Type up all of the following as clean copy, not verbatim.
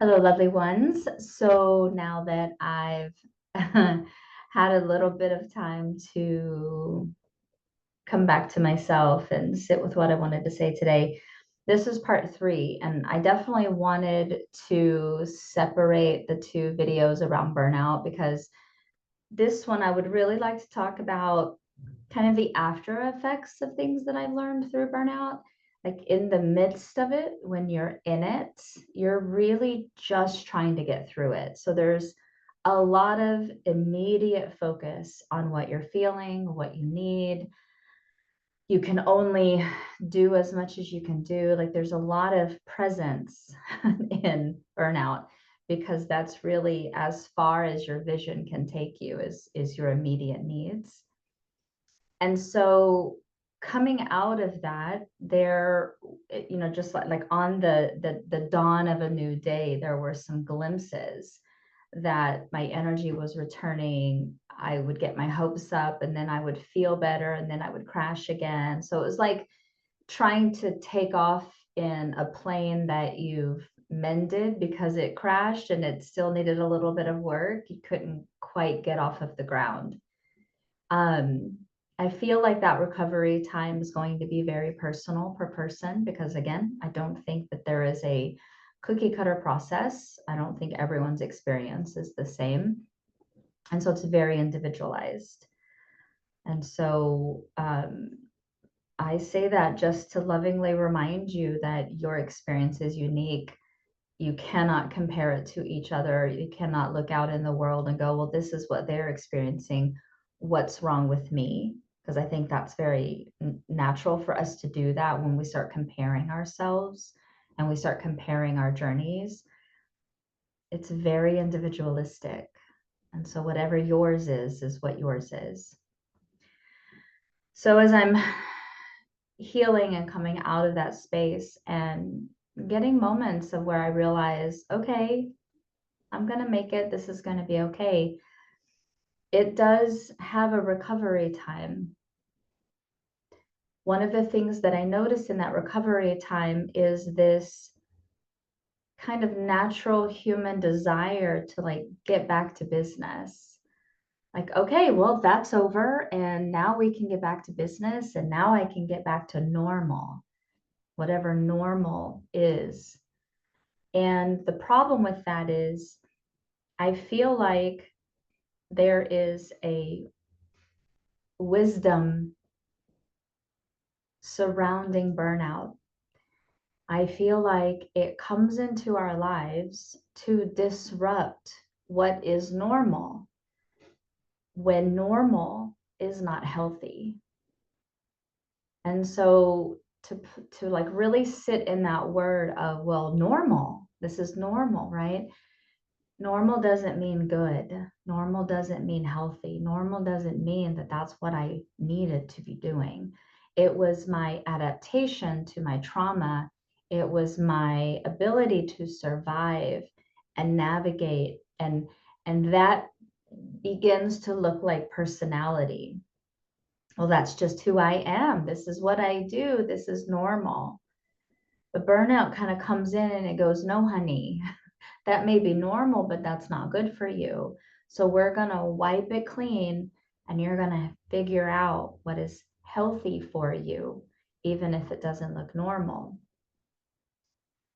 Hello, lovely ones. So now that I've had a little bit of time to come back to myself and sit with what I wanted to say today, this is part three. And I definitely wanted to separate the two videos around burnout because this one I would really like to talk about kind of the after effects of things that I've learned through burnout. Like in the midst of it, when you're in it, you're really just trying to get through it. So there's a lot of immediate focus on what you're feeling, what you need. You can only do as much as you can do. Like there's a lot of presence in burnout because that's really as far as your vision can take you is your immediate needs. And so coming out of that, there, just like on the dawn of a new day, there were some glimpses that my energy was returning. I would get my hopes up and then I would feel better and then I would crash again. So it was like trying to take off in a plane that you've mended because it crashed and it still needed a little bit of work. You couldn't quite get off of the ground. Um, I feel like that recovery time is going to be very personal per person because, again, I don't think that there is a cookie cutter process. I don't think everyone's experience is the same. And so it's very individualized. And so I say that just to lovingly remind you that your experience is unique. You cannot compare it to each other. You cannot look out in the world and go, well, this is what they're experiencing. What's wrong with me? Because I think that's very natural for us to do that when we start comparing ourselves and we start comparing our journeys. It's very individualistic. And so whatever yours is what yours is. So as I'm healing and coming out of that space and getting moments of where I realize, okay, I'm going to make it. This is going to be okay. It does have a recovery time. One of the things that I notice in that recovery time is this kind of natural human desire to like get back to business. Like, okay, well, that's over. And now we can get back to business. And now I can get back to normal, whatever normal is. And the problem with that is, I feel like there is a wisdom surrounding burnout. I feel like it comes into our lives to disrupt what is normal when normal is not healthy. And so to like really sit in that word of, well, normal, this is normal, right? Normal doesn't mean good. Normal doesn't mean healthy. Normal doesn't mean that that's what I needed to be doing. It was my adaptation to my trauma. It was my ability to survive and navigate, and that begins to look like personality. Well, that's just who I am. This is what I do. This is normal. The burnout kind of comes in and it goes, no, honey, that may be normal, but that's not good for you. So we're going to wipe it clean and you're going to figure out what is healthy for you, even if it doesn't look normal.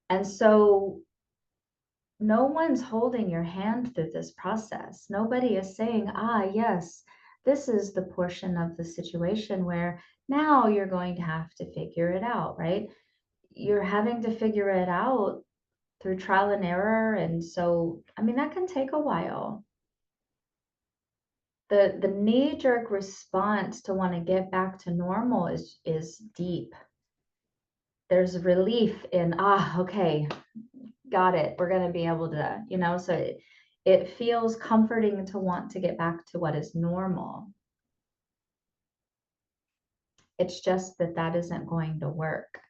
And so no one's holding your hand through this process. Nobody is saying, yes, this is the portion of the situation where now you're going to have to figure it out, right? You're having to figure it out through trial and error. And so, I mean, that can take a while. The knee-jerk response to want to get back to normal is deep. There's relief in, okay, got it. We're going to be able to, so it feels comforting to want to get back to what is normal. It's just that that isn't going to work.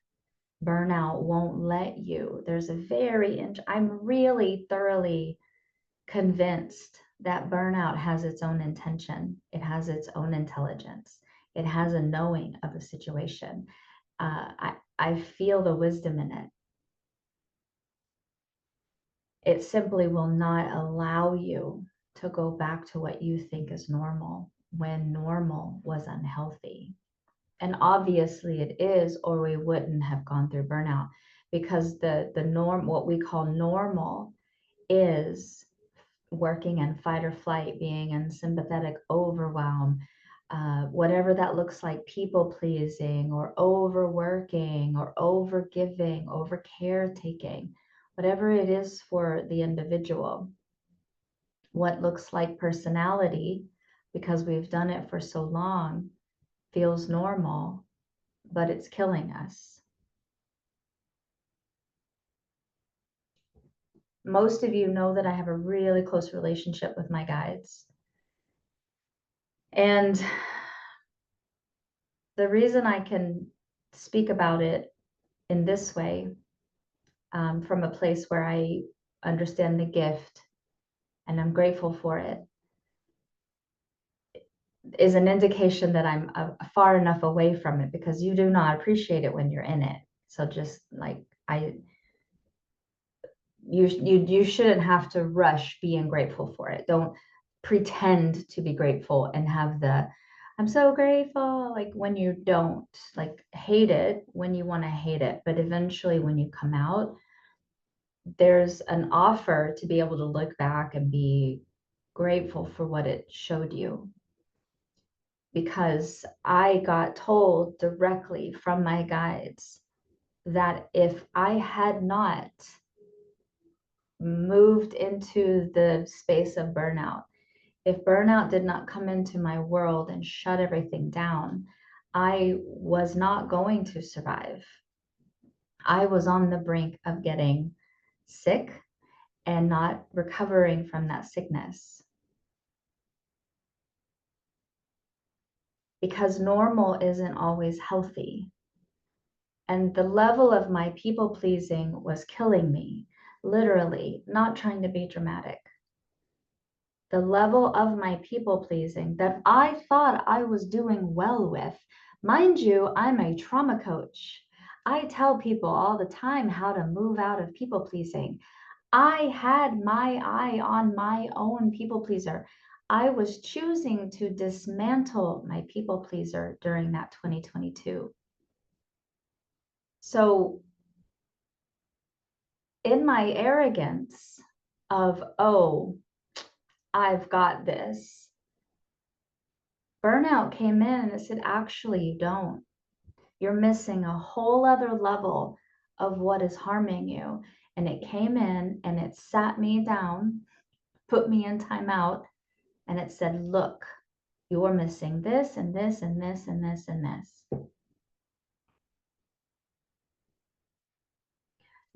Burnout won't let you. There's I'm really thoroughly convinced that burnout has its own intention. It has its own intelligence. It has a knowing of the situation. I feel the wisdom in it. it simply will not allow you to go back to what you think is normal when normal was unhealthy. And obviously it is, or we wouldn't have gone through burnout, because the norm, what we call normal, is working in fight or flight, being in sympathetic overwhelm, whatever that looks like, people pleasing or overworking or over giving, over caretaking, whatever it is for the individual, what looks like personality, because we've done it for so long, feels normal, but it's killing us. Most of you know that I have a really close relationship with my guides. And the reason I can speak about it in this way, from a place where I understand the gift and I'm grateful for it, is an indication that I'm far enough away from it, because you do not appreciate it when you're in it. So just like you shouldn't have to rush being grateful for it. Don't pretend to be grateful and have the I'm so grateful, like when you don't, like hate it when you want to hate it, but eventually when you come out, there's an offer to be able to look back and be grateful for what it showed you. Because I got told directly from my guides that if I had not moved into the space of burnout, if burnout did not come into my world and shut everything down, I was not going to survive. I was on the brink of getting sick and not recovering from that sickness. Because normal isn't always healthy. And the level of my people pleasing was killing me, literally, not trying to be dramatic. The level of my people pleasing that I thought I was doing well with. Mind you, I'm a trauma coach. I tell people all the time how to move out of people pleasing. I had my eye on my own people pleaser. I was choosing to dismantle my people pleaser during that 2022. So, in my arrogance of, oh, I've got this, burnout came in and it said, actually, you don't. You're missing a whole other level of what is harming you. And it came in and it sat me down, put me in timeout, and it said, look, you're missing this and this and this and this and this.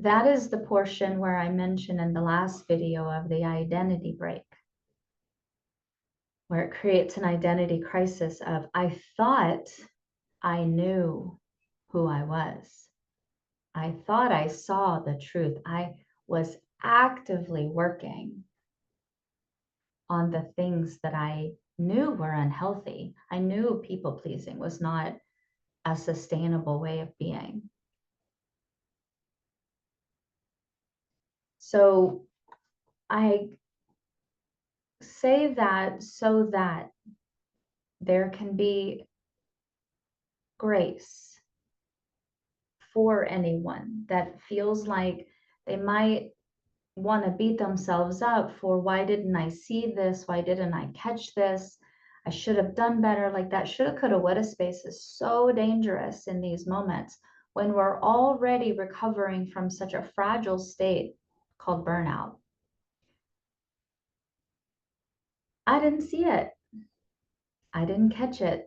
That is the portion where I mentioned in the last video of the identity break, where it creates an identity crisis of, I thought I knew who I was. I thought I saw the truth. I was actively working on the things that I knew were unhealthy. I knew people pleasing was not a sustainable way of being. So I say that so that there can be grace for anyone that feels like they might want to beat themselves up for, why didn't I see this? Why didn't I catch this? I should have done better. Like that shoulda, coulda, woulda space is so dangerous in these moments when we're already recovering from such a fragile state called burnout. I didn't see it. I didn't catch it.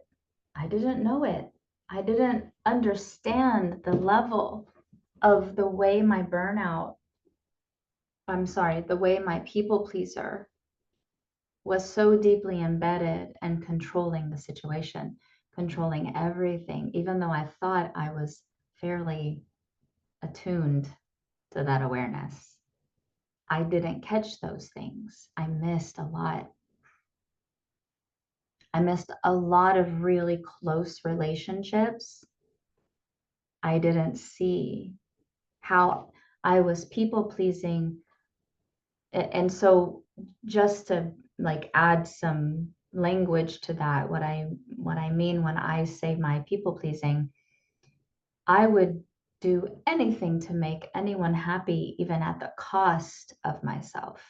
I didn't know it. I didn't understand the level of the way my burnout, I'm sorry, the way my people pleaser was so deeply embedded and controlling the situation, controlling everything, even though I thought I was fairly attuned to that awareness. I didn't catch those things. I missed a lot. I missed a lot of really close relationships. I didn't see how I was people pleasing And so just to like add some language to that, what I mean when I say my people pleasing, I would do anything to make anyone happy, even at the cost of myself.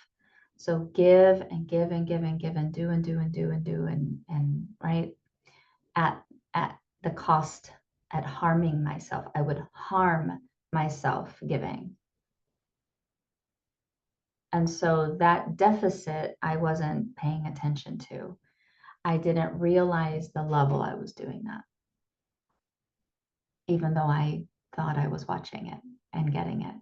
So give and give and give and give and do and do and do and do and right at at the cost, at harming myself. I would harm myself giving. And so that deficit I wasn't paying attention to. I didn't realize the level I was doing that, even though I thought I was watching it and getting it.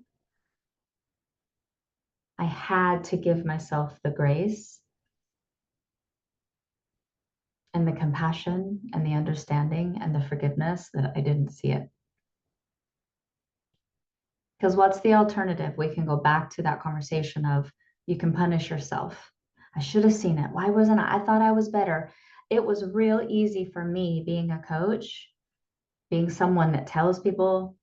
I had to give myself the grace and the compassion and the understanding and the forgiveness that I didn't see it. Because what's the alternative? We can go back to that conversation of you can punish yourself. I should have seen it. Why wasn't I? I thought I was better. It was real easy for me being a coach, being someone that tells people,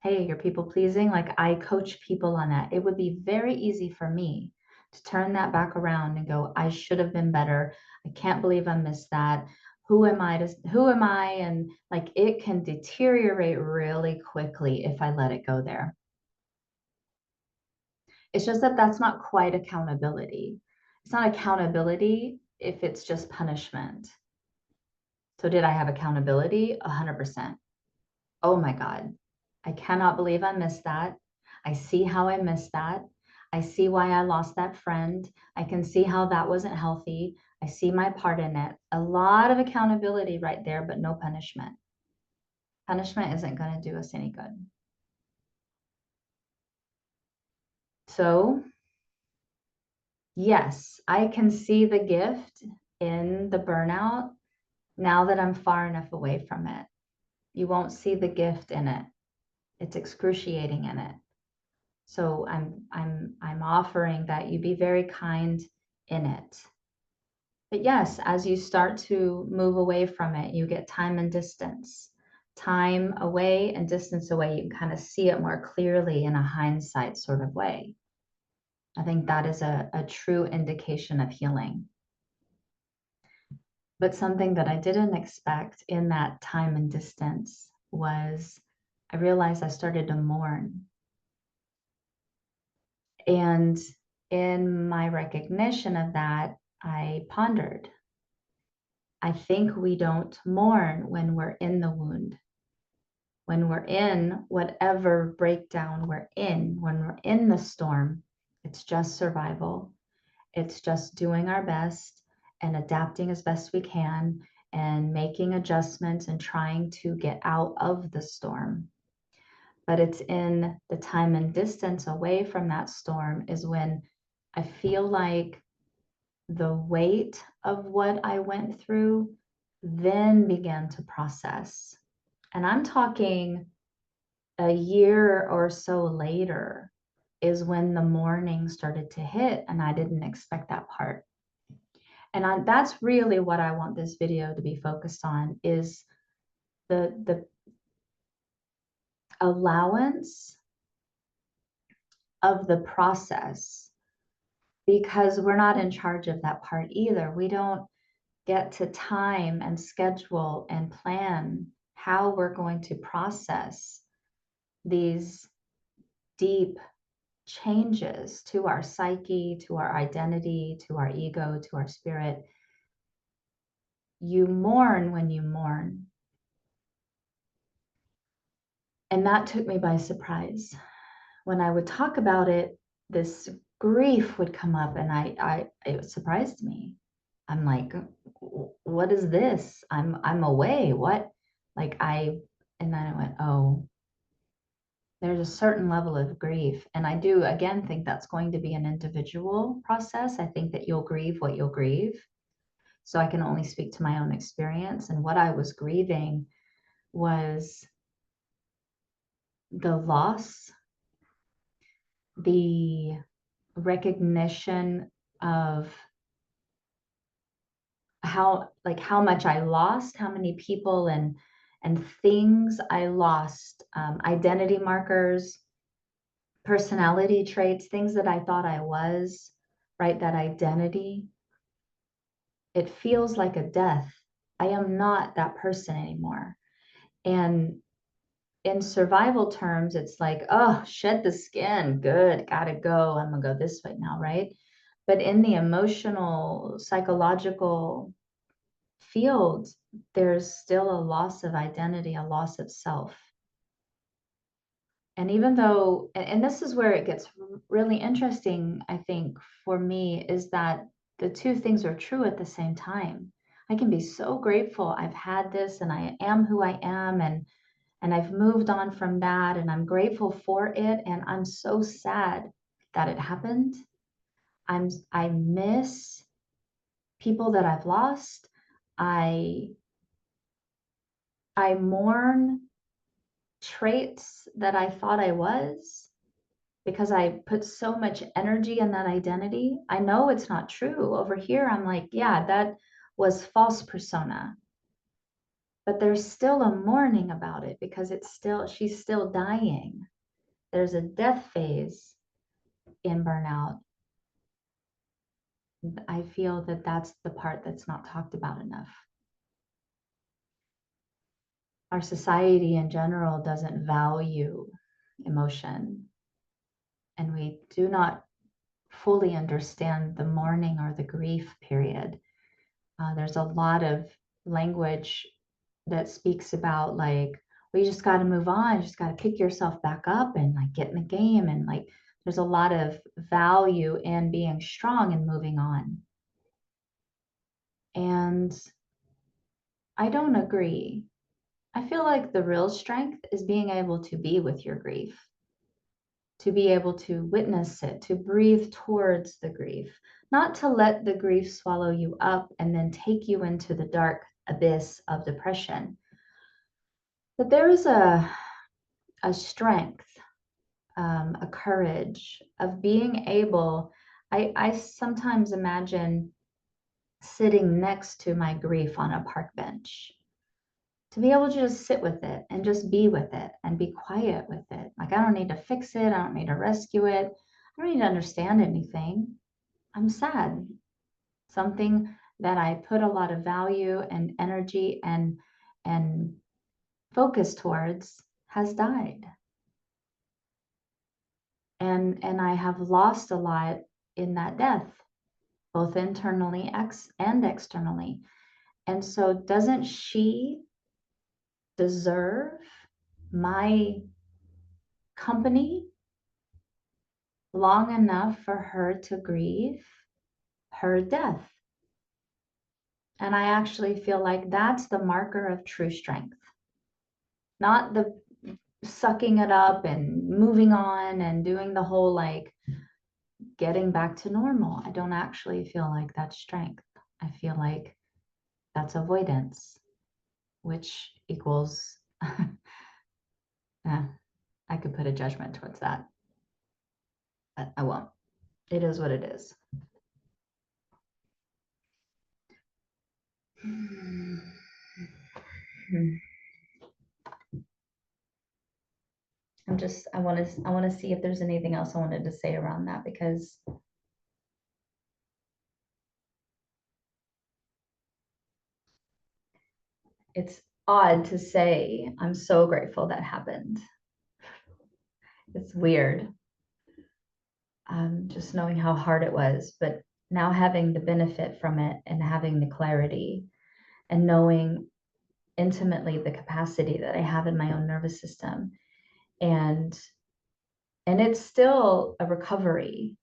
hey, you're people pleasing. Like I coach people on that. It would be very easy for me to turn that back around and go, I should have been better. I can't believe I missed that. Who am I? And like it can deteriorate really quickly if I let it go there. It's just that that's not quite accountability. It's not accountability if it's just punishment. So did I have accountability? 100%. Oh my God. I cannot believe I missed that. I see how I missed that. I see why I lost that friend. I can see how that wasn't healthy. I see my part in it. A lot of accountability right there, but no punishment. Punishment isn't going to do us any good. So, yes, I can see the gift in the burnout now that I'm far enough away from it. You won't see the gift in it. It's excruciating in it. So I'm offering that you be very kind in it. But yes, as you start to move away from it, you get time and distance. Time away and distance away, you can kind of see it more clearly in a hindsight sort of way. I think that is a true indication of healing. But something that I didn't expect in that time and distance was I realized I started to mourn. And in my recognition of that, I pondered. I think we don't mourn when we're in the wound, when we're in whatever breakdown we're in, when we're in the storm. It's just survival. It's just doing our best and adapting as best we can and making adjustments and trying to get out of the storm. But it's in the time and distance away from that storm is when I feel like the weight of what I went through then began to process. And I'm talking a year or so later is when the mourning started to hit, and I didn't expect that part. And that's really what I want this video to be focused on is the allowance of the process, because we're not in charge of that part either. We don't get to time and schedule and plan how we're going to process these deep changes to our psyche, to our identity, to our ego, to our spirit. You mourn when you mourn. And that took me by surprise. When I would talk about it, this grief would come up and it surprised me. I'm like, what is this? I'm away. What? Like and then I went, oh, there's a certain level of grief. And I do again think that's going to be an individual process. I think that you'll grieve what you'll grieve. So I can only speak to my own experience. And what I was grieving was the loss, the recognition of how much I lost, how many people and things I lost, identity markers, personality traits, things that I thought I was, right? That identity, it feels like a death. I am not that person anymore. And in survival terms, it's like, oh, shed the skin. Good, gotta go. I'm gonna go this way now, right? But in the emotional, psychological field, there's still a loss of identity, a loss of self. And even though, and this is where it gets really interesting, I think, for me, is that the two things are true at the same time. I can be so grateful I've had this and I am who I am, and I've moved on from that and I'm grateful for it, and I'm so sad that it happened. I miss people that I've lost. I I mourn traits that I thought I was because I put so much energy in that identity. I know it's not true. Over here, I'm like, yeah, that was false persona. But there's still a mourning about it because she's still dying. There's a death phase in burnout. I feel that that's the part that's not talked about enough. Our society in general doesn't value emotion, and we do not fully understand the mourning or the grief period. There's a lot of language that speaks about like, well, you just got to move on, you just got to pick yourself back up and like get in the game. And like, there's a lot of value in being strong and moving on. And I don't agree. I feel like the real strength is being able to be with your grief, to be able to witness it, to breathe towards the grief, not to let the grief swallow you up and then take you into the dark abyss of depression. But there is a strength, a courage of being able. I sometimes imagine sitting next to my grief on a park bench, to be able to just sit with it and just be with it and be quiet with it. Like, I don't need to fix it. I don't need to rescue it. I don't need to understand anything. I'm sad. Something that I put a lot of value and energy and focus towards has died. And I have lost a lot in that death, both internally and externally. And so doesn't she deserve my company long enough for her to grieve her death? And I actually feel like that's the marker of true strength, not the sucking it up and moving on and doing the whole like getting back to normal. I don't actually feel like that's strength. I feel like that's avoidance, which equals, yeah, I could put a judgment towards that, but I won't. It is what it is. I want to see if there's anything else I wanted to say around that, because it's odd to say I'm so grateful that happened. It's weird, just knowing how hard it was, but now having the benefit from it and having the clarity and knowing intimately the capacity that I have in my own nervous system, and it's still a recovery.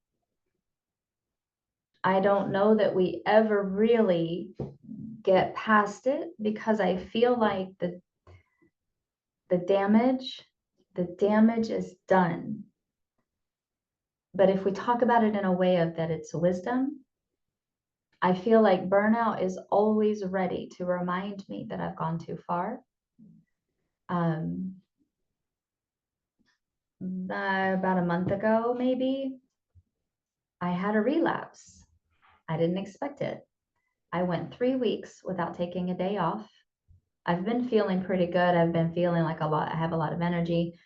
I don't know that we ever really get past it, because I feel like the damage is done. But if we talk about it in a way of that it's wisdom, I feel like burnout is always ready to remind me that I've gone too far. Um, about a month ago, maybe, I had a relapse. I didn't expect it. I went 3 weeks without taking a day off. I've been feeling pretty good. I've been feeling like I have a lot of energy.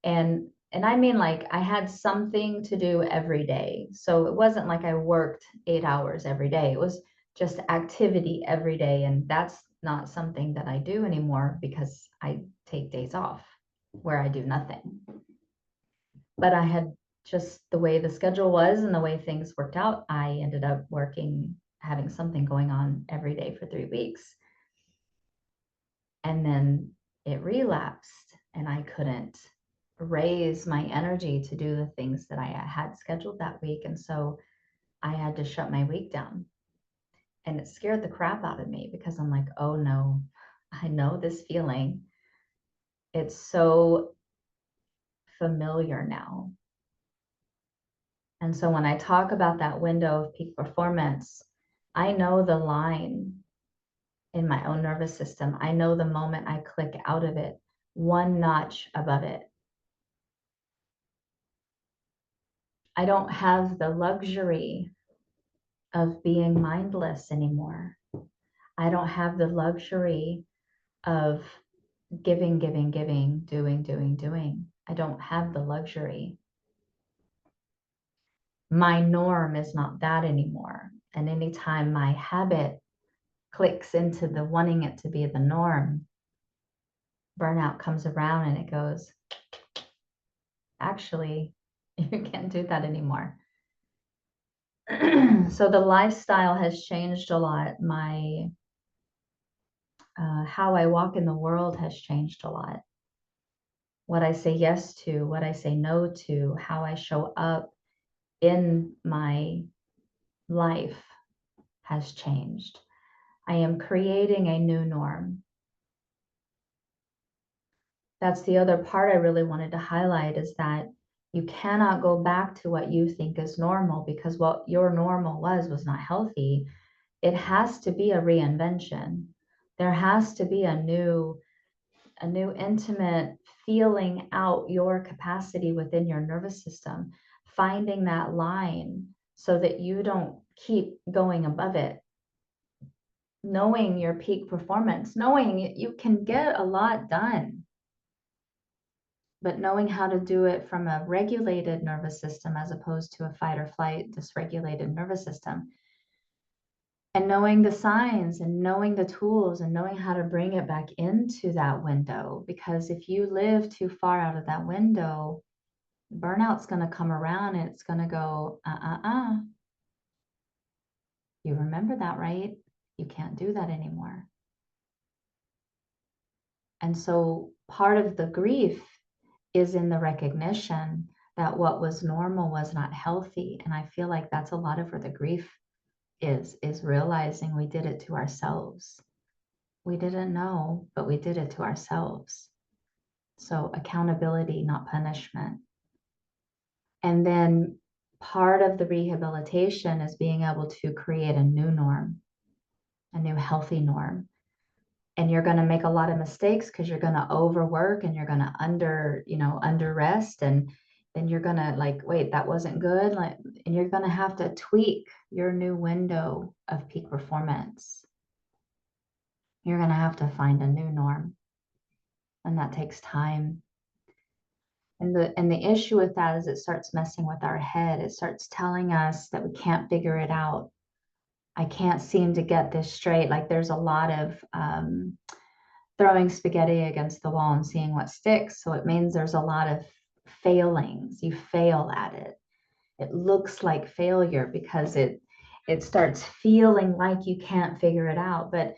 And And I mean, like, I had something to do every day. So it wasn't like I worked 8 hours every day. It was just activity every day. And that's not something that I do anymore because I take days off where I do nothing. But I had just the way the schedule was and the way things worked out, I ended up working, having something going on every day for 3 weeks. And then it relapsed and I couldn't raise my energy to do the things that I had scheduled that week. And so I had to shut my week down. And it scared the crap out of me because I'm like, oh no, I know this feeling. It's so familiar now. And so when I talk about that window of peak performance, I know the line in my own nervous system. I know the moment I click out of it, one notch above it. I don't have the luxury of being mindless anymore. I don't have the luxury of giving, giving, giving, doing, doing, doing. I don't have the luxury. My norm is not that anymore. And anytime my habit clicks into the wanting it to be the norm, burnout comes around and it goes, actually, you can't do that anymore. So the lifestyle has changed a lot. My how I walk in the world has changed a lot. What I say yes to, what I say no to, how I show up in my life has changed. I am creating a new norm. That's the other part I really wanted to highlight is that you cannot go back to what you think is normal because what your normal was not healthy. It has to be a reinvention. There has to be a new intimate feeling out your capacity within your nervous system, finding that line so that you don't keep going above it, knowing your peak performance, knowing you can get a lot done, but knowing how to do it from a regulated nervous system as opposed to a fight or flight dysregulated nervous system, and knowing the signs and knowing the tools and knowing how to bring it back into that window. Because if you live too far out of that window, burnout's going to come around and it's going to go, you remember that, right? You can't do that anymore. And so part of the grief is in the recognition that what was normal was not healthy. And I feel like that's a lot of where the grief is realizing we did it to ourselves. We didn't know, but we did it to ourselves. So accountability, not punishment. And then part of the rehabilitation is being able to create a new norm, a new healthy norm. And you're going to make a lot of mistakes because you're going to overwork and you're going to under rest. And then you're going to like, wait, that wasn't good. Like, and you're going to have to tweak your new window of peak performance. You're going to have to find a new norm. And that takes time. And the issue with that is it starts messing with our head. It starts telling us that we can't figure it out. I can't seem to get this straight. Like there's a lot of throwing spaghetti against the wall and seeing what sticks. So it means there's a lot of failings. You fail at it. It looks like failure because it starts feeling like you can't figure it out. But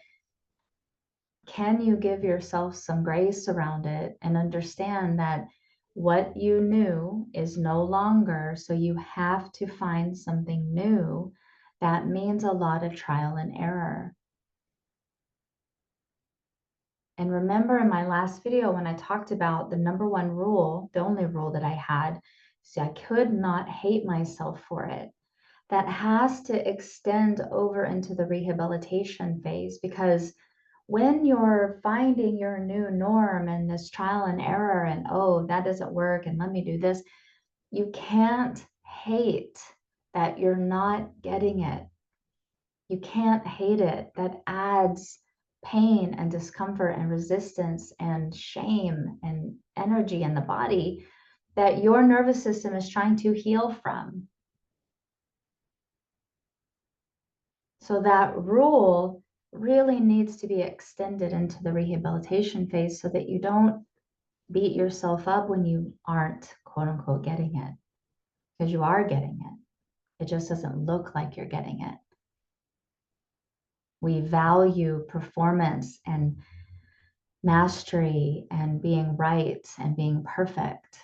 can you give yourself some grace around it and understand that what you knew is no longer, so you have to find something new. That means a lot of trial and error. And remember in my last video when I talked about the number one rule, the only rule that I had, see, I could not hate myself for it. That has to extend over into the rehabilitation phase because when you're finding your new norm and this trial and error and, oh, that doesn't work and let me do this, you can't hate that you're not getting it. You can't hate it. That adds pain and discomfort and resistance and shame and energy in the body. that your nervous system is trying to heal from. So that rule really needs to be extended into the rehabilitation phase so that you don't beat yourself up when you aren't, quote unquote, getting it, because you are getting it. It just doesn't look like you're getting it. We value performance and mastery and being right and being perfect.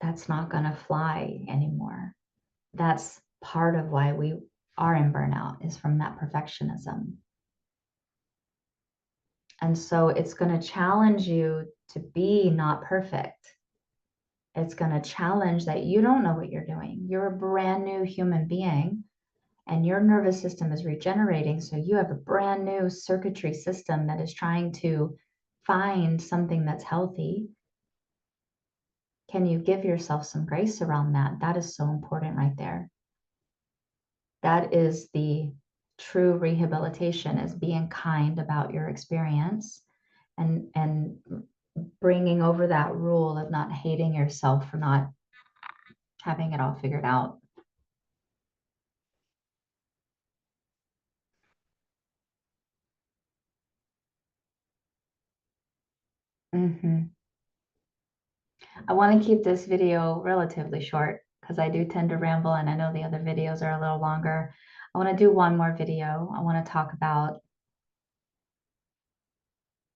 That's not going to fly anymore. That's part of why we are in burnout, is from that perfectionism. And so it's going to challenge you to be not perfect. It's going to challenge that you don't know what you're doing. You're a brand new human being and your nervous system is regenerating. So you have a brand new circuitry system that is trying to find something that's healthy. Can you give yourself some grace around that? That is so important right there. That is the true rehabilitation, is being kind about your experience and bringing over that rule of not hating yourself for not having it all figured out. Mhm. I want to keep this video relatively short because I do tend to ramble and I know the other videos are a little longer. I want to do one more video. I want to talk about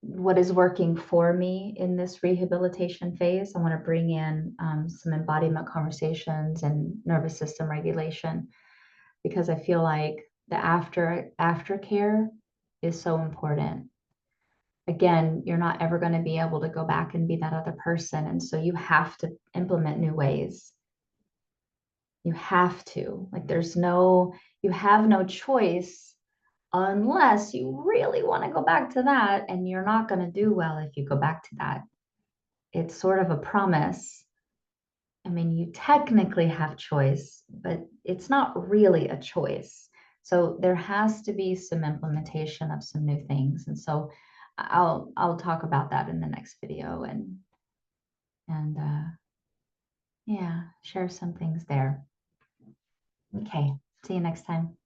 what is working for me in this rehabilitation phase. I want to bring in some embodiment conversations and nervous system regulation because I feel like the aftercare is so important. Again, you're not ever going to be able to go back and be that other person. And so you have to implement new ways. You have to. Like, you have no choice unless you really want to go back to that. And you're not going to do well if you go back to that. It's sort of a promise. I mean, you technically have choice, but it's not really a choice. So there has to be some implementation of some new things. And so I'll talk about that in the next video and yeah, share some things there. Okay, see you next time.